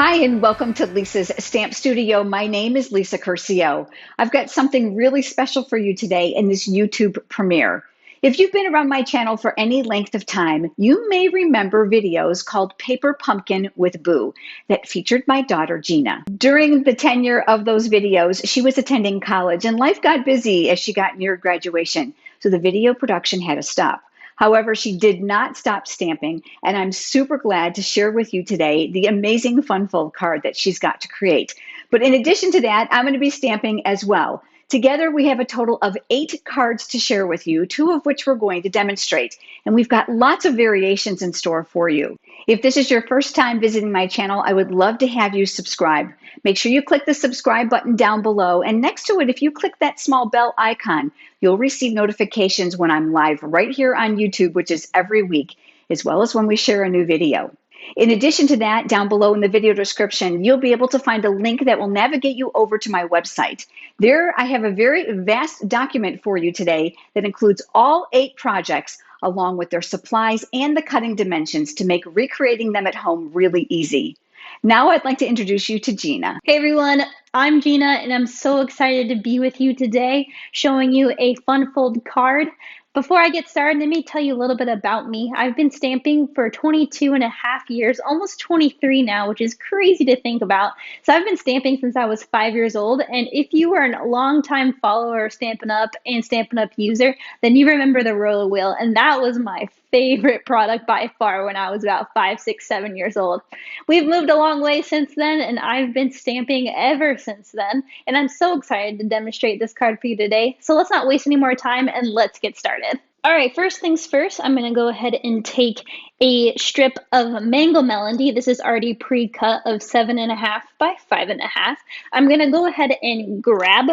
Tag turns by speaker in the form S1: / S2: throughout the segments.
S1: Hi, and welcome to Lisa's Stamp Studio. My name is Lisa Curcio. I've got something really special for you today in this YouTube premiere. If you've been around my channel for any length of time, you may remember videos called Paper Pumpkin with Boo that featured my daughter, Gina. During the tenure of those videos, she was attending college and life got busy as she got near graduation, so the video production had to stop. However, she did not stop stamping, and I'm super glad to share with you today the amazing fun-filled card that she's got to create. But in addition to that, I'm going to be stamping as well. Together, we have a total of 8 cards to share with you, 2 of which we're going to demonstrate, and we've got lots of variations in store for you. If this is your first time visiting my channel, I would love to have you subscribe. Make sure you click the subscribe button down below, and next to it, if you click that small bell icon, you'll receive notifications when I'm live right here on YouTube, which is every week, as well as when we share a new video. In addition to that, down below in the video description, you'll be able to find a link that will navigate you over to my website. There, I have a very vast document for you today that includes all 8 projects, along with their supplies and the cutting dimensions to make recreating them at home really easy. Now I'd like to introduce you to Gina.
S2: Hey everyone, I'm Gina and I'm so excited to be with you today showing you a fun fold card. Before I get started, let me tell you a little bit about me. I've been stamping for 22 and a half years, almost 23 now, which is crazy to think about. So I've been stamping since I was 5 years old, and if you are a longtime follower of Stampin' Up! And Stampin' Up! User, then you remember the roller wheel, and that was my favorite product by far when I was about 5, 6, 7 years old. We've moved a long way since then, and I've been stamping ever since then, and I'm so excited to demonstrate this card for you today. So let's not waste any more time and let's get started. All right, first things first, I'm going to go ahead and take a strip of Mango Melody. This is already pre-cut of 7.5 by 5.5. I'm going to go ahead and grab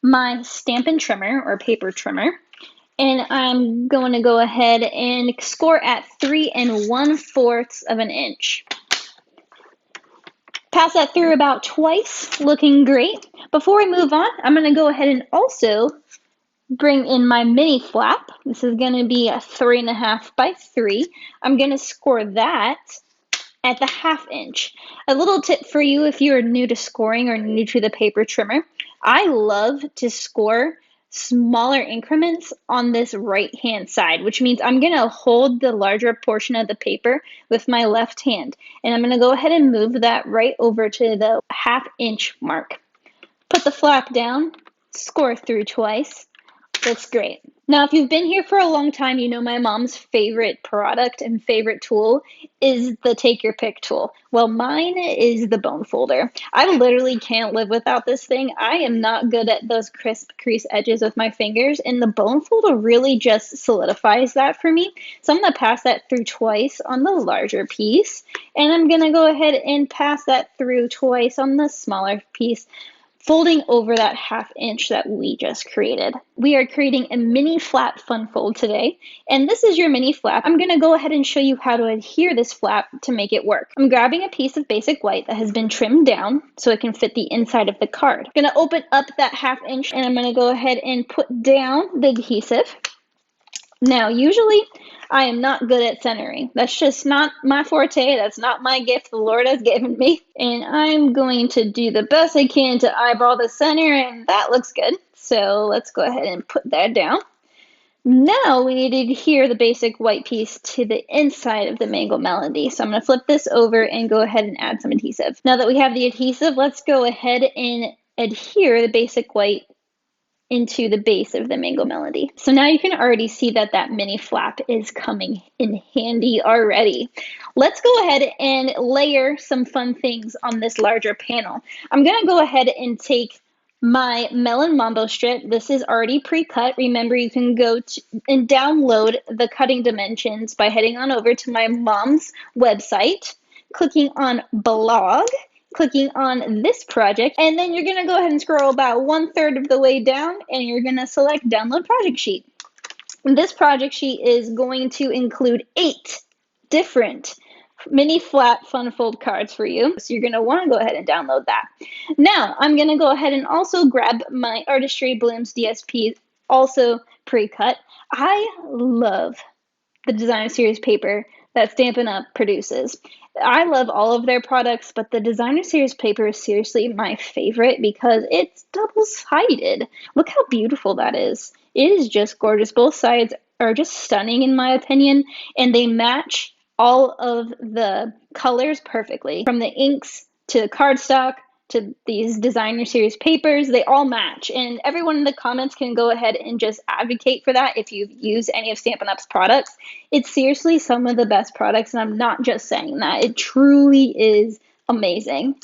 S2: my Stampin' Trimmer or paper trimmer, and I'm going to go ahead and score at 3 1/4 of an inch. Pass that through about twice, looking great. Before we move on, I'm going to go ahead and also bring in my mini flap. This is going to be a 3.5 by 3. I'm going to score that at the 1/2 inch. A little tip for you if you are new to scoring or new to the paper trimmer, I love to score smaller increments on this right hand side, which means I'm going to hold the larger portion of the paper with my left hand, and I'm going to go ahead and move that right over to the 1/2 inch mark. Put the flap down, score through twice. Looks great. Now, if you've been here for a long time, you know my mom's favorite product and favorite tool is the Take Your Pick tool. Well, mine is the bone folder. I literally can't live without this thing. I am not good at those crisp crease edges with my fingers, and the bone folder really just solidifies that for me. So I'm going to pass that through twice on the larger piece, and I'm going to go ahead and pass that through twice on the smaller piece, folding over that 1/2 inch that we just created. We are creating a mini flap fun fold today, and this is your mini flap. I'm going to go ahead and show you how to adhere this flap to make it work. I'm grabbing a piece of basic white that has been trimmed down so it can fit the inside of the card. I'm going to open up that 1/2 inch, and I'm going to go ahead and put down the adhesive. Now, usually I am not good at centering. That's just not my forte. That's not my gift the Lord has given me. And I'm going to do the best I can to eyeball the center, and that looks good. So let's go ahead and put that down. Now we need to adhere the basic white piece to the inside of the Mango Melody. So I'm going to flip this over and go ahead and add some adhesive. Now that we have the adhesive, let's go ahead and adhere the basic white into the base of the Mango Melody. So now you can already see that that mini flap is coming in handy already. Let's go ahead and layer some fun things on this larger panel. I'm going to go ahead and take my Melon Mambo strip. This is already pre-cut. Remember, you can go and download the cutting dimensions by heading on over to my mom's website, clicking on blog, clicking on this project, and then you're going to go ahead and scroll about 1/3 of the way down, and you're going to select download project sheet. This project sheet is going to include 8 different mini flat fun fold cards for you, so you're going to want to go ahead and download that. Now I'm going to go ahead and also grab my Artistry Blooms DSP, also pre-cut. I love the designer series paper that Stampin' Up! Produces. I love all of their products, but the designer series paper is seriously my favorite because it's double-sided. Look how beautiful that is. It is just gorgeous. Both sides are just stunning in my opinion, and they match all of the colors perfectly. From the inks to the cardstock to these designer series papers, they all match. And everyone in the comments can go ahead and just advocate for that if you've used any of Stampin' Up's products. It's seriously some of the best products, and I'm not just saying that. It truly is amazing.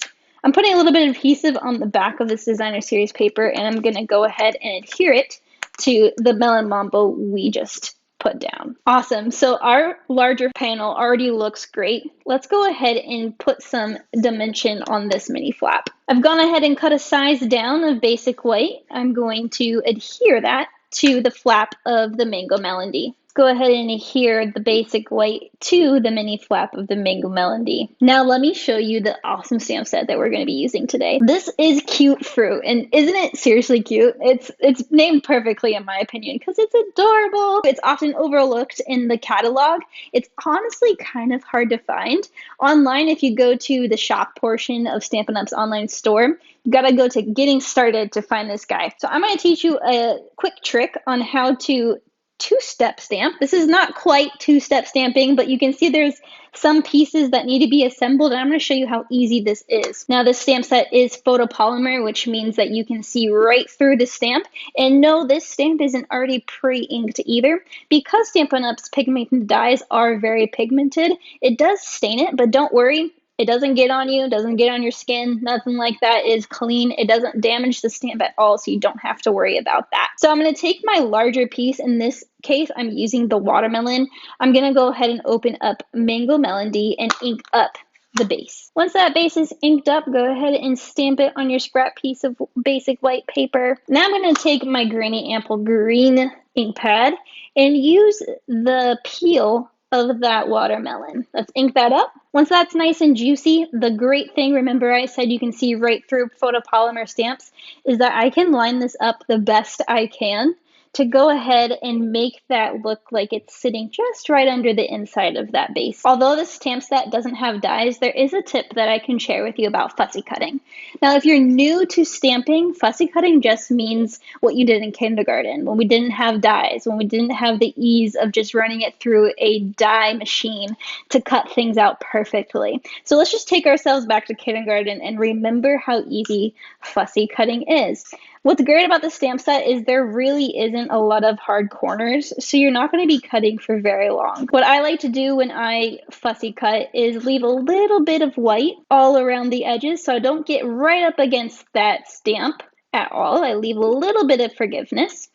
S2: I'm putting a little bit of adhesive on the back of this designer series paper, and I'm going to go ahead and adhere it to the melon mambo we just put down. Awesome. So our larger panel already looks great. Let's go ahead and put some dimension on this mini flap. I've gone ahead and cut a size down of basic white. I'm going to adhere that to the flap of the mango melody. Go ahead and adhere the basic white to the mini flap of the mango melody. Now let me show you the awesome stamp set that we're going to be using today. This is Cute Fruit, and isn't it seriously cute? It's named perfectly in my opinion because it's adorable. It's often overlooked in the catalog. It's honestly kind of hard to find. Online, if you go to the shop portion of Stampin' Up's online store, you gotta go to Getting Started to find this guy. So I'm going to teach you a quick trick on how to two-step stamp. This is not quite two-step stamping, but you can see there's some pieces that need to be assembled, and I'm going to show you how easy this is. Now, this stamp set is photopolymer, which means that you can see right through the stamp, and no, this stamp isn't already pre-inked either. Because Stampin' Up's pigmented dyes are very pigmented, it does stain it, but don't worry. It doesn't get on you, doesn't get on your skin, nothing like that. It is clean. It doesn't damage the stamp at all, so you don't have to worry about that. So I'm going to take my larger piece. In this case, I'm using the watermelon. I'm going to go ahead and open up Mango Melody and ink up the base. Once that base is inked up, go ahead and stamp it on your scrap piece of basic white paper. Now I'm going to take my Granny Ample green ink pad and use the peel of that watermelon. Let's ink that up. Once that's nice and juicy, the great thing, remember I said you can see right through photopolymer stamps, is that I can line this up the best I can to go ahead and make that look like it's sitting just right under the inside of that base. Although this stamp set doesn't have dies, there is a tip that I can share with you about fussy cutting. Now, if you're new to stamping, fussy cutting just means what you did in kindergarten, when we didn't have dies, when we didn't have the ease of just running it through a die machine to cut things out perfectly. So let's just take ourselves back to kindergarten and remember how easy fussy cutting is. What's great about the stamp set is there really isn't a lot of hard corners, so you're not going to be cutting for very long. What I like to do when I fussy cut is leave a little bit of white all around the edges so I don't get right up against that stamp at all. I leave a little bit of forgiveness.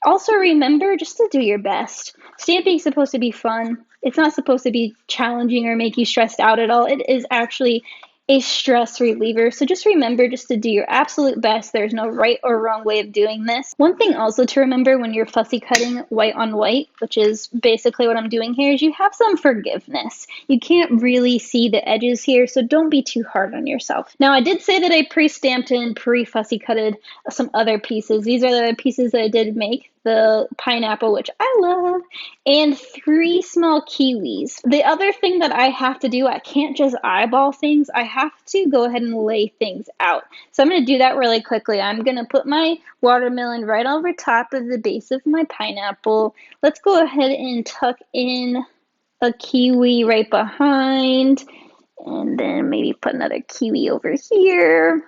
S2: Also remember just to do your best. Stamping is supposed to be fun. It's not supposed to be challenging or make you stressed out at all. It is actually a stress reliever. So just remember just to do your absolute best. There's no right or wrong way of doing this. One thing also to remember when you're fussy cutting white on white, which is basically what I'm doing here, is you have some forgiveness. You can't really see the edges here, so don't be too hard on yourself. Now, I did say that I pre-stamped and pre-fussy cutted some other pieces. These are the pieces that I did make. The pineapple, which I love, and 3 small kiwis. The other thing that I have to do, I can't just eyeball things. I have to go ahead and lay things out. So I'm going to do that really quickly. I'm going to put my watermelon right over top of the base of my pineapple. Let's go ahead and tuck in a kiwi right behind, and then maybe put another kiwi over here.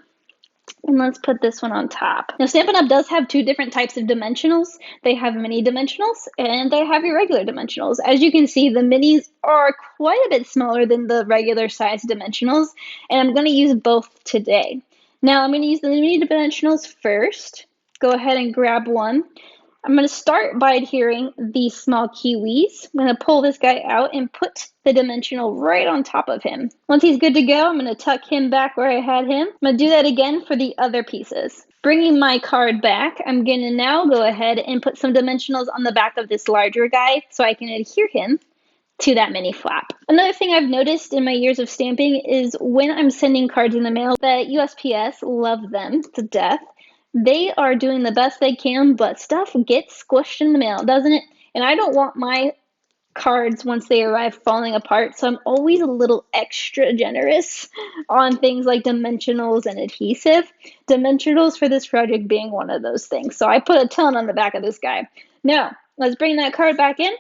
S2: And let's put this one on top. Now, Stampin' Up! Does have 2 different types of dimensionals. They have mini dimensionals and they have your regular dimensionals. As you can see, the minis are quite a bit smaller than the regular size dimensionals, and I'm going to use both today. Now, I'm going to use the mini dimensionals first. Go ahead and grab one. I'm going to start by adhering these small kiwis. I'm going to pull this guy out and put the dimensional right on top of him. Once he's good to go, I'm going to tuck him back where I had him. I'm going to do that again for the other pieces. Bringing my card back, I'm going to now go ahead and put some dimensionals on the back of this larger guy so I can adhere him to that mini flap. Another thing I've noticed in my years of stamping is when I'm sending cards in the mail, that USPS love them to death. They are doing the best they can, but stuff gets squished in the mail, doesn't it? And I don't want my cards once they arrive falling apart. So I'm always a little extra generous on things like dimensionals and adhesive. Dimensionals for this project being one of those things. So I put a ton on the back of this guy. Now, let's bring that card back in.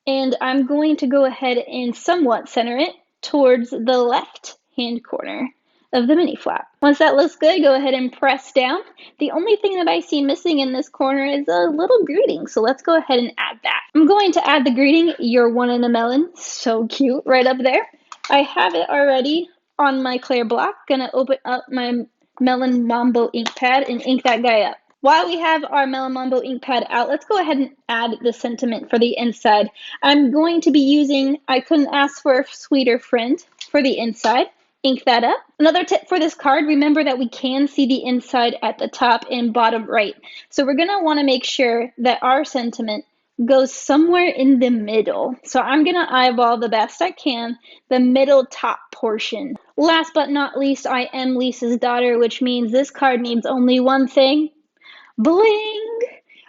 S2: And I'm going to go ahead and somewhat center it towards the left hand corner of the mini flap. Once that looks good, go ahead and press down. The only thing that I see missing in this corner is a little greeting, so let's go ahead and add that. I'm going to add the greeting, "You're one in a melon," so cute, right up there. I have it already on my clear block. Gonna open up my Melon Mambo ink pad and ink that guy up. While we have our Melon Mambo ink pad out, let's go ahead and add the sentiment for the inside. I'm going to be using "I Couldn't Ask for a Sweeter Friend" for the inside. Ink that up. Another tip for this card, remember that we can see the inside at the top and bottom right. So we're going to want to make sure that our sentiment goes somewhere in the middle. So I'm going to eyeball the best I can the middle top portion. Last but not least, I am Lisa's daughter, which means this card needs only one thing. Bling!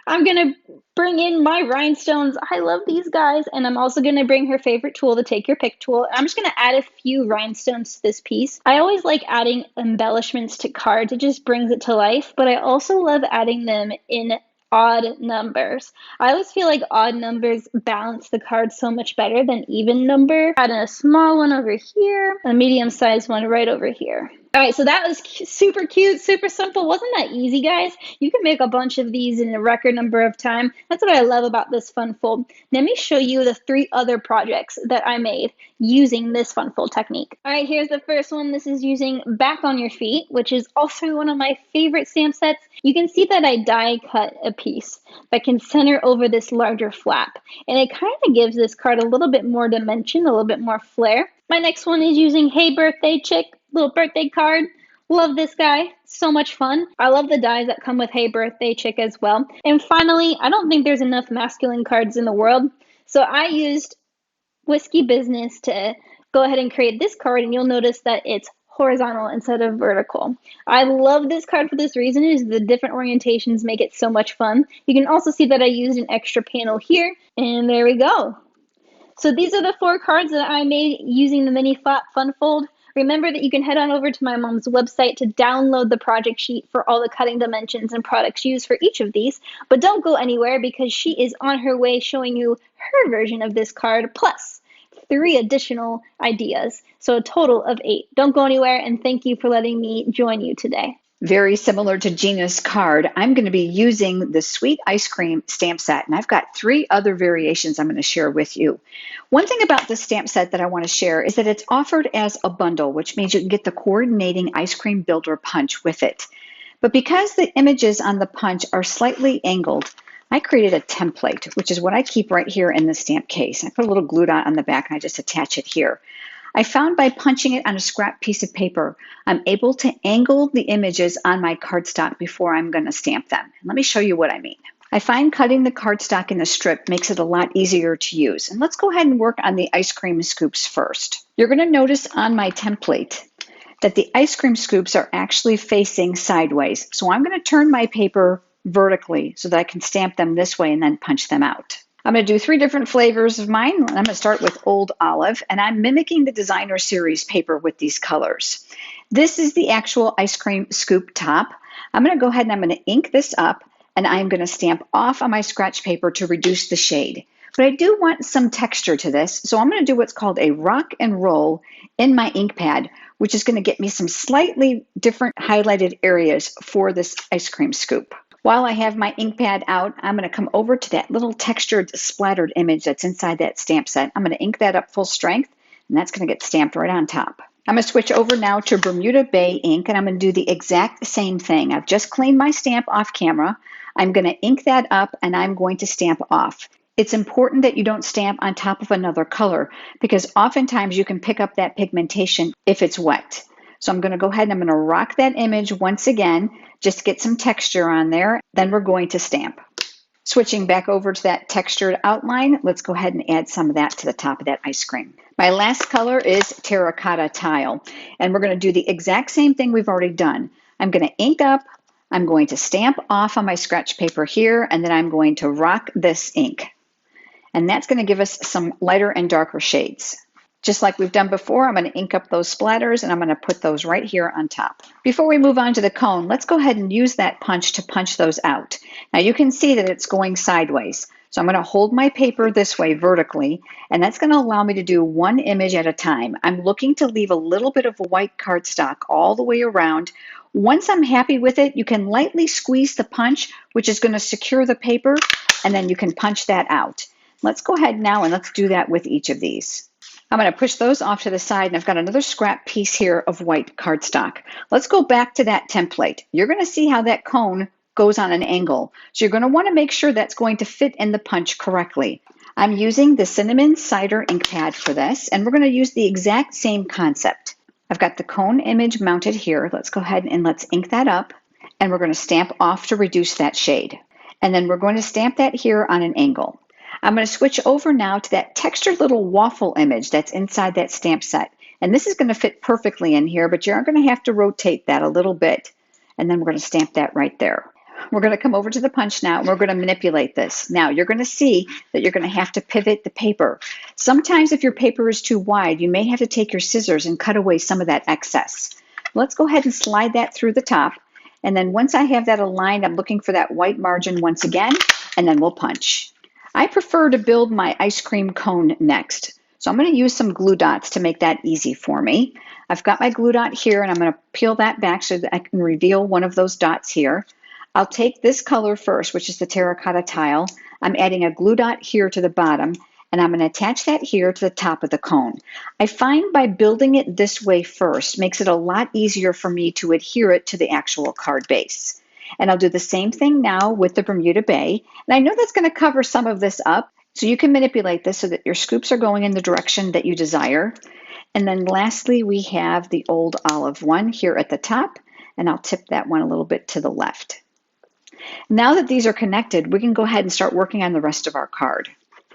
S2: I'm going to bring in my rhinestones. I love these guys. And I'm also going to bring her favorite tool, the Take Your Pick tool. I'm just going to add a few rhinestones to this piece. I always like adding embellishments to cards. It just brings it to life. But I also love adding them in odd numbers. I always feel like odd numbers balance the card so much better than even number. Adding a small one over here, a medium-sized one right over here. All right, so that was super cute, super simple. Wasn't that easy, guys? You can make a bunch of these in a record number of time. That's what I love about this fun fold. Let me show you the 3 other projects that I made using this fun fold technique. All right, here's the first one. This is using Back on Your Feet, which is also one of my favorite stamp sets. You can see that I die cut a piece that can center over this larger flap. And it kind of gives this card a little bit more dimension, a little bit more flair. My next one is using Hey Birthday Chick, little birthday card. Love this guy. So much fun. I love the dies that come with Hey Birthday Chick as well. And finally, I don't think there's enough masculine cards in the world. So I used Whiskey Business to go ahead and create this card. And you'll notice that it's horizontal instead of vertical. I love this card for this reason, is the different orientations make it so much fun. You can also see that I used an extra panel here. And there we go. So these are the 4 cards that I made using the mini flap fun fold. Remember that you can head on over to my mom's website to download the project sheet for all the cutting dimensions and products used for each of these. But don't go anywhere because she is on her way showing you her version of this card plus 3 additional ideas. So a total of 8. Don't go anywhere, and thank you for letting me join you today.
S1: Very similar to Gina's card, I'm going to be using the Sweet Ice Cream stamp set, and I've got 3 other variations I'm going to share with you. One thing about this stamp set that I want to share is that it's offered as a bundle, which means you can get the coordinating ice cream builder punch with it. But because the images on the punch are slightly angled, I created a template, which is what I keep right here in the stamp case. I put a little glue dot on the back and I just attach it here. I found by punching it on a scrap piece of paper, I'm able to angle the images on my cardstock before I'm going to stamp them. Let me show you what I mean. I find cutting the cardstock in a strip makes it a lot easier to use. And let's go ahead and work on the ice cream scoops first. You're going to notice on my template that the ice cream scoops are actually facing sideways. So I'm going to turn my paper vertically so that I can stamp them this way and then punch them out. I'm going to do 3 different flavors of mine. I'm going to start with Old Olive, and I'm mimicking the Designer Series paper with these colors. This is the actual ice cream scoop top. I'm going to go ahead and I'm going to ink this up, and I'm going to stamp off on my scratch paper to reduce the shade. But I do want some texture to this, so I'm going to do what's called a rock and roll in my ink pad, which is going to get me some slightly different highlighted areas for this ice cream scoop. While I have my ink pad out, I'm going to come over to that little textured splattered image that's inside that stamp set. I'm going to ink that up full strength, and that's going to get stamped right on top. I'm going to switch over now to Bermuda Bay ink, and I'm going to do the exact same thing. I've just cleaned my stamp off camera. I'm going to ink that up, and I'm going to stamp off. It's important that you don't stamp on top of another color because oftentimes you can pick up that pigmentation if it's wet. So I'm going to go ahead and I'm going to rock that image once again, just to get some texture on there. Then we're going to stamp. Switching back over to that textured outline, let's go ahead and add some of that to the top of that ice cream. My last color is Terracotta Tile, and we're going to do the exact same thing we've already done. I'm going to ink up, I'm going to stamp off on my scratch paper here, and then I'm going to rock this ink. And that's going to give us some lighter and darker shades. Just like we've done before, I'm going to ink up those splatters and I'm going to put those right here on top. Before we move on to the cone, let's go ahead and use that punch to punch those out. Now you can see that it's going sideways. So I'm going to hold my paper this way vertically, and that's going to allow me to do one image at a time. I'm looking to leave a little bit of white cardstock all the way around. Once I'm happy with it, you can lightly squeeze the punch, which is going to secure the paper, and then you can punch that out. Let's go ahead now and let's do that with each of these. I'm going to push those off to the side, and I've got another scrap piece here of white cardstock. Let's go back to that template. You're going to see how that cone goes on an angle. So you're going to want to make sure that's going to fit in the punch correctly. I'm using the cinnamon cider ink pad for this, and we're going to use the exact same concept. I've got the cone image mounted here. Let's go ahead and let's ink that up, and we're going to stamp off to reduce that shade. And then we're going to stamp that here on an angle. I'm going to switch over now to that textured little waffle image that's inside that stamp set. And this is going to fit perfectly in here, but you're going to have to rotate that a little bit. And then we're going to stamp that right there. We're going to come over to the punch now, and we're going to manipulate this. Now, you're going to see that you're going to have to pivot the paper. Sometimes if your paper is too wide, you may have to take your scissors and cut away some of that excess. Let's go ahead and slide that through the top. And then once I have that aligned, I'm looking for that white margin once again, and then we'll punch. I prefer to build my ice cream cone next. So I'm going to use some glue dots to make that easy for me. I've got my glue dot here, and I'm going to peel that back so that I can reveal one of those dots here. I'll take this color first, which is the terracotta tile. I'm adding a glue dot here to the bottom, and I'm going to attach that here to the top of the cone. I find by building it this way first makes it a lot easier for me to adhere it to the actual card base. And I'll do the same thing now with the Bermuda Bay. And I know that's going to cover some of this up, so you can manipulate this so that your scoops are going in the direction that you desire. And then lastly, we have the old olive one here at the top, and I'll tip that one a little bit to the left. Now that these are connected, we can go ahead and start working on the rest of our card.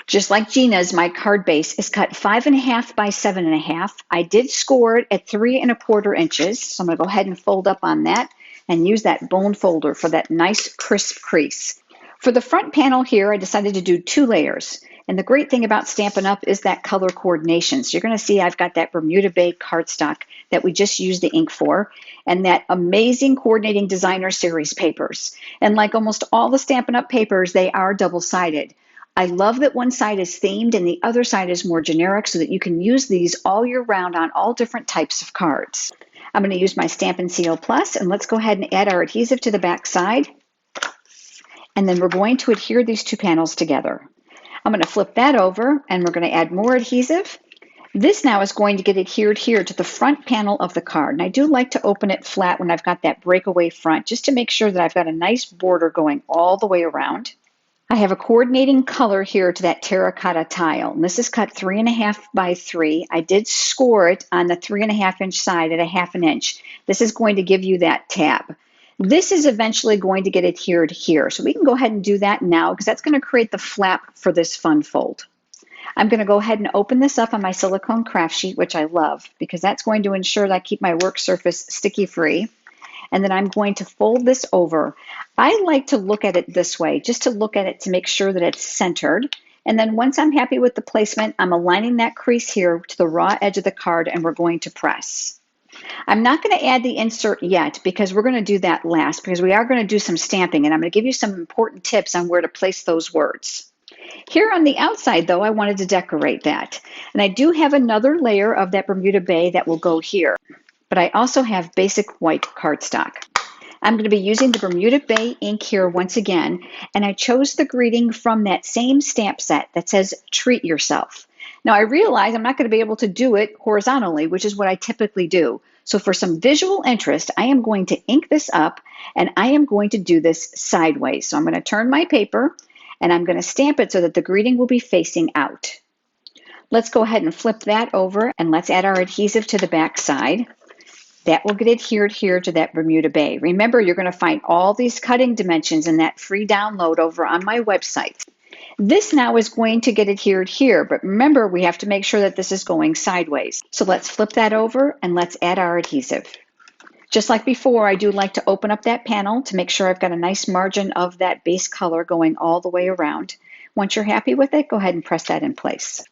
S1: Just like Gina's, my card base is cut 5.5 by 7.5. I did score it at 3.25 inches, so I'm going to go ahead and fold up on that and use that bone folder for that nice crisp crease. For the front panel here, I decided to do 2 layers. And the great thing about Stampin' Up! Is that color coordination. So you're going to see I've got that Bermuda Bay cardstock that we just used the ink for, and that amazing Coordinating Designer Series papers. And like almost all the Stampin' Up! Papers, they are double-sided. I love that one side is themed and the other side is more generic so that you can use these all year round on all different types of cards. I'm going to use my Stampin' Seal Plus, and let's go ahead and add our adhesive to the back side. And then we're going to adhere these 2 panels together. I'm going to flip that over, and we're going to add more adhesive. This now is going to get adhered here to the front panel of the card. And I do like to open it flat when I've got that breakaway front, just to make sure that I've got a nice border going all the way around. I have a coordinating color here to that terracotta tile. And this is cut 3.5 by 3. I did score it on the 3.5 inch side at 1/2 inch. This is going to give you that tab. This is eventually going to get adhered here. So we can go ahead and do that now because that's going to create the flap for this fun fold. I'm going to go ahead and open this up on my silicone craft sheet, which I love because that's going to ensure that I keep my work surface sticky free. And then I'm going to fold this over. I like to look at it this way, just to look at it to make sure that it's centered. And then once I'm happy with the placement, I'm aligning that crease here to the raw edge of the card, and we're going to press. I'm not going to add the insert yet because we're going to do that last because we are going to do some stamping, and I'm going to give you some important tips on where to place those words. Here on the outside, though, I wanted to decorate that. And I do have another layer of that Bermuda Bay that will go here. But I also have basic white cardstock. I'm going to be using the Bermuda Bay ink here once again, and I chose the greeting from that same stamp set that says, "Treat yourself." Now I realize I'm not going to be able to do it horizontally, which is what I typically do. So for some visual interest, I am going to ink this up, and I am going to do this sideways. So I'm going to turn my paper, and I'm going to stamp it so that the greeting will be facing out. Let's go ahead and flip that over, and let's add our adhesive to the back side. That will get adhered here to that Bermuda Bay. Remember, you're going to find all these cutting dimensions in that free download over on my website. This now is going to get adhered here, but remember, we have to make sure that this is going sideways. So let's flip that over and let's add our adhesive. Just like before, I do like to open up that panel to make sure I've got a nice margin of that base color going all the way around. Once you're happy with it, go ahead and press that in place.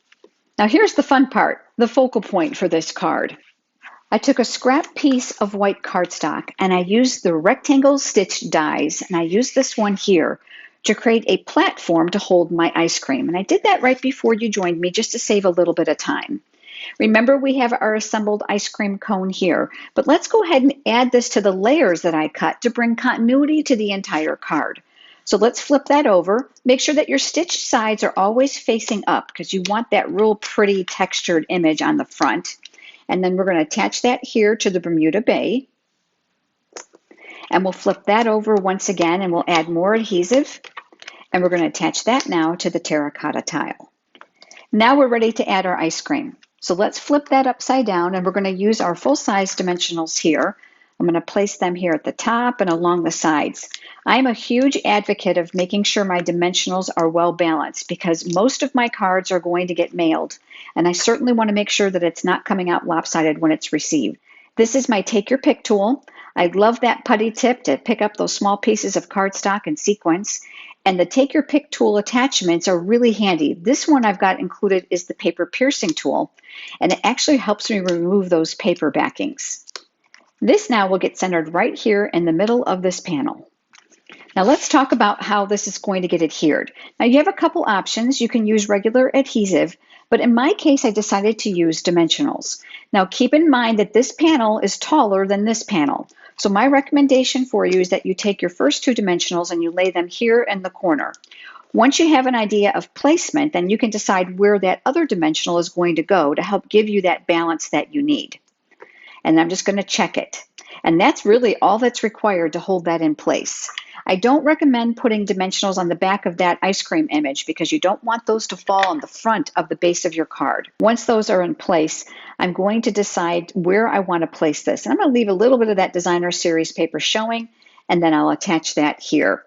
S1: Now here's the fun part, the focal point for this card. I took a scrap piece of white cardstock and I used the rectangle stitch dies, and I used this one here to create a platform to hold my ice cream. And I did that right before you joined me just to save a little bit of time. Remember, we have our assembled ice cream cone here, but let's go ahead and add this to the layers that I cut to bring continuity to the entire card. So let's flip that over. Make sure that your stitched sides are always facing up because you want that real pretty textured image on the front. And then we're going to attach that here to the Bermuda Bay. And we'll flip that over once again and we'll add more adhesive. And we're going to attach that now to the terracotta tile. Now we're ready to add our ice cream. So let's flip that upside down and we're going to use our full-size dimensionals here. I'm going to place them here at the top and along the sides. I'm a huge advocate of making sure my dimensionals are well balanced because most of my cards are going to get mailed, and I certainly want to make sure that it's not coming out lopsided when it's received. This is my Take Your Pick tool. I love that putty tip to pick up those small pieces of cardstock and sequins, and the Take Your Pick tool attachments are really handy. This one I've got included is the paper piercing tool, and it actually helps me remove those paper backings. This now will get centered right here in the middle of this panel. Now let's talk about how this is going to get adhered. Now you have a couple options. You can use regular adhesive, but in my case I decided to use dimensionals. Now keep in mind that this panel is taller than this panel. So my recommendation for you is that you take your first two dimensionals and you lay them here in the corner. Once you have an idea of placement, then you can decide where that other dimensional is going to go to help give you that balance that you need. And I'm just going to check it. And that's really all that's required to hold that in place. I don't recommend putting dimensionals on the back of that ice cream image because you don't want those to fall on the front of the base of your card. Once those are in place, I'm going to decide where I want to place this. And I'm going to leave a little bit of that designer series paper showing, and then I'll attach that here.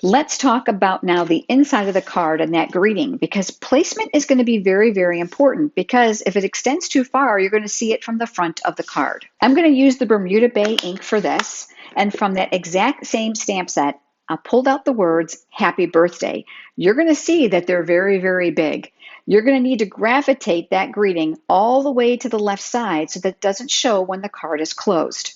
S1: Let's talk about now the inside of the card and that greeting, because placement is going to be very, very important, because if it extends too far, you're going to see it from the front of the card. I'm going to use the Bermuda Bay ink for this, and from that exact same stamp set, I pulled out the words, Happy Birthday. You're going to see that they're very, very big. You're going to need to gravitate that greeting all the way to the left side so that it doesn't show when the card is closed.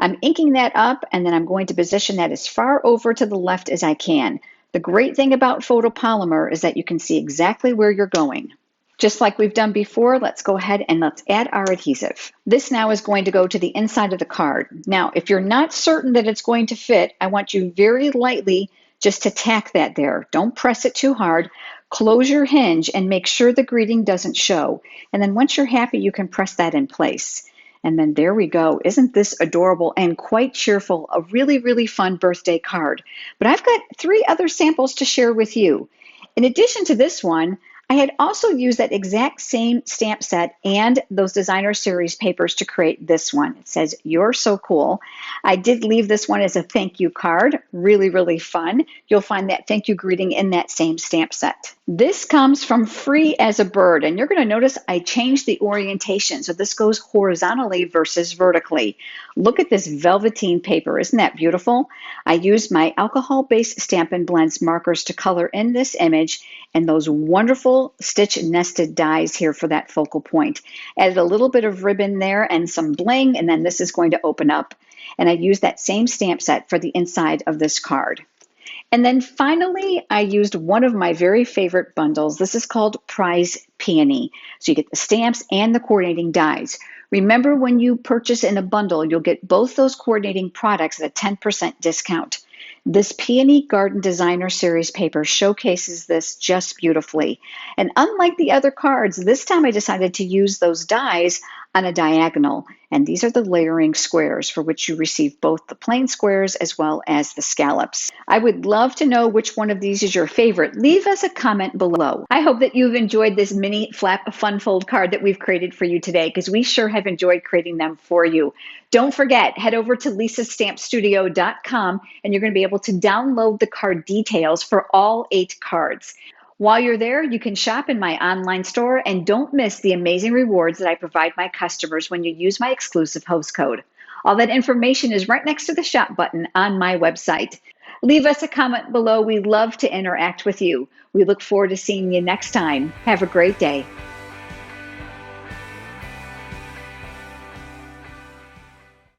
S1: I'm inking that up, and then I'm going to position that as far over to the left as I can. The great thing about photopolymer is that you can see exactly where you're going. Just like we've done before, let's go ahead and let's add our adhesive. This now is going to go to the inside of the card. Now, if you're not certain that it's going to fit, I want you very lightly just to tack that there. Don't press it too hard. Close your hinge and make sure the greeting doesn't show. And then once you're happy, you can press that in place. And then there we go. Isn't this adorable and quite cheerful? A really, really fun birthday card. But I've got 3 other samples to share with you. In addition to this one, I had also used that exact same stamp set and those designer series papers to create this one. It says, "You're so cool." I did leave this one as a thank you card. Really, really fun. You'll find that thank you greeting in that same stamp set. This comes from Free as a Bird, and you're going to notice I changed the orientation. So this goes horizontally versus vertically. Look at this velveteen paper. Isn't that beautiful? I used my alcohol-based Stampin' Blends markers to color in this image, and those wonderful stitch nested dies here for that focal point. Added a little bit of ribbon there and some bling, and then this is going to open up. And I used that same stamp set for the inside of this card. And then finally, I used one of my very favorite bundles. This is called Prize Peony. So you get the stamps and the coordinating dies. Remember, when you purchase in a bundle, you'll get both those coordinating products at a 10% discount. This Peony Garden Designer Series paper showcases this just beautifully. And unlike the other cards, this time I decided to use those dies on a diagonal. And these are the layering squares for which you receive both the plain squares as well as the scallops. I would love to know which one of these is your favorite. Leave us a comment below. I hope that you've enjoyed this mini flap fun fold card that we've created for you today, because we sure have enjoyed creating them for you. Don't forget, head over to lisastampstudio.com and you're going to be able to download the card details for all 8 cards. While you're there, you can shop in my online store, and don't miss the amazing rewards that I provide my customers when you use my exclusive host code. All that information is right next to the shop button on my website. Leave us a comment below. We love to interact with you. We look forward to seeing you next time. Have a great day.